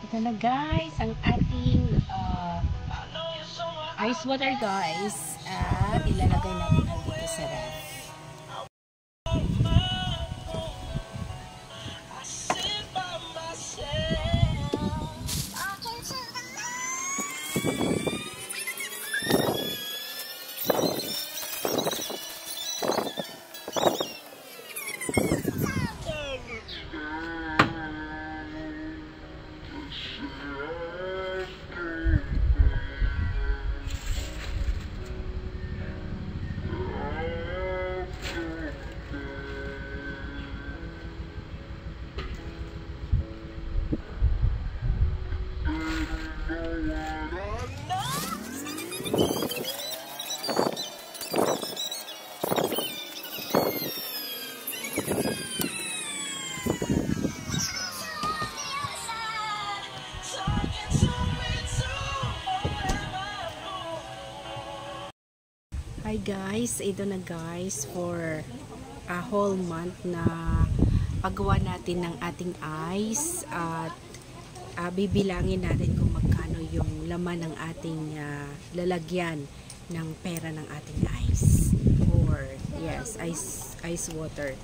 Ito na guys, ang ating ice water guys. At ilalagay natin dito sa ref. Hi guys, ito na guys for a whole month na paggawa natin ng ating ice at bibilangin natin kung magkano yung laman ng ating lalagyan ng pera ng ating ice or yes, ice water.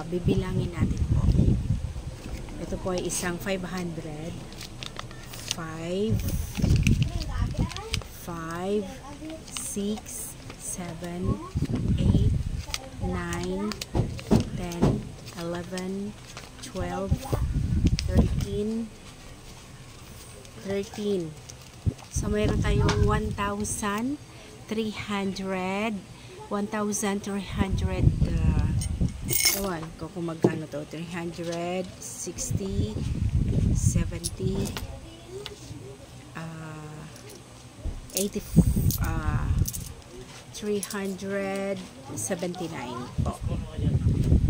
Bibilangin natin po. Ito po ay isang 500 5 6 7, 8, 9, 10, 11, 12, 13. So, mayroon tayong 1,300 ewan ko kung magkano to, 360, 70, 80, 379 po.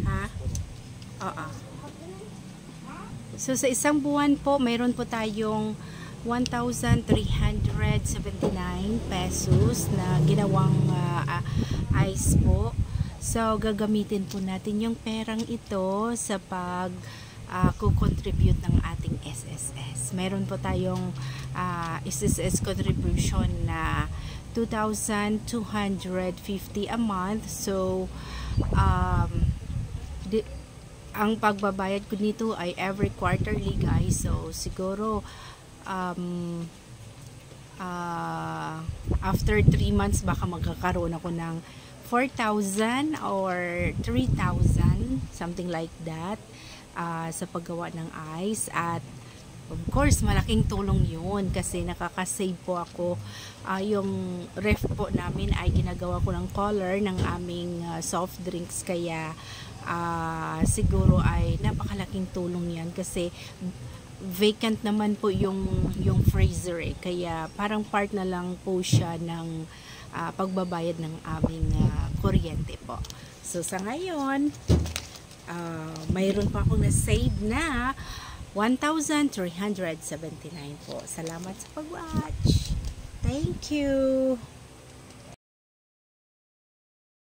Ha? Oo. So, sa isang buwan po, mayroon po tayong 1,379 pesos na ginawang ice po. So, gagamitin po natin yung perang ito sa kukontribute ng ating SSS. Mayroon po tayong SSS contribution na 2,250 a month. So, ang pagbabayad ko nito ay every quarterly guys. So, siguro after 3 months baka magkakaroon ako ng 4,000 or 3,000, something like that, sa paggawa ng ice. At of course, malaking tulong yun kasi nakakasave po ako. Yung ref po namin ay ginagawa ko ng color ng aming soft drinks, kaya siguro ay napakalaking tulong yan kasi vacant naman po yung freezer kaya parang part na lang po siya ng pagbabayad ng aming kuryente po. So sa ngayon, mayroon pa akong na-save na 1,379 po. Salamat sa pag-watch. Thank you.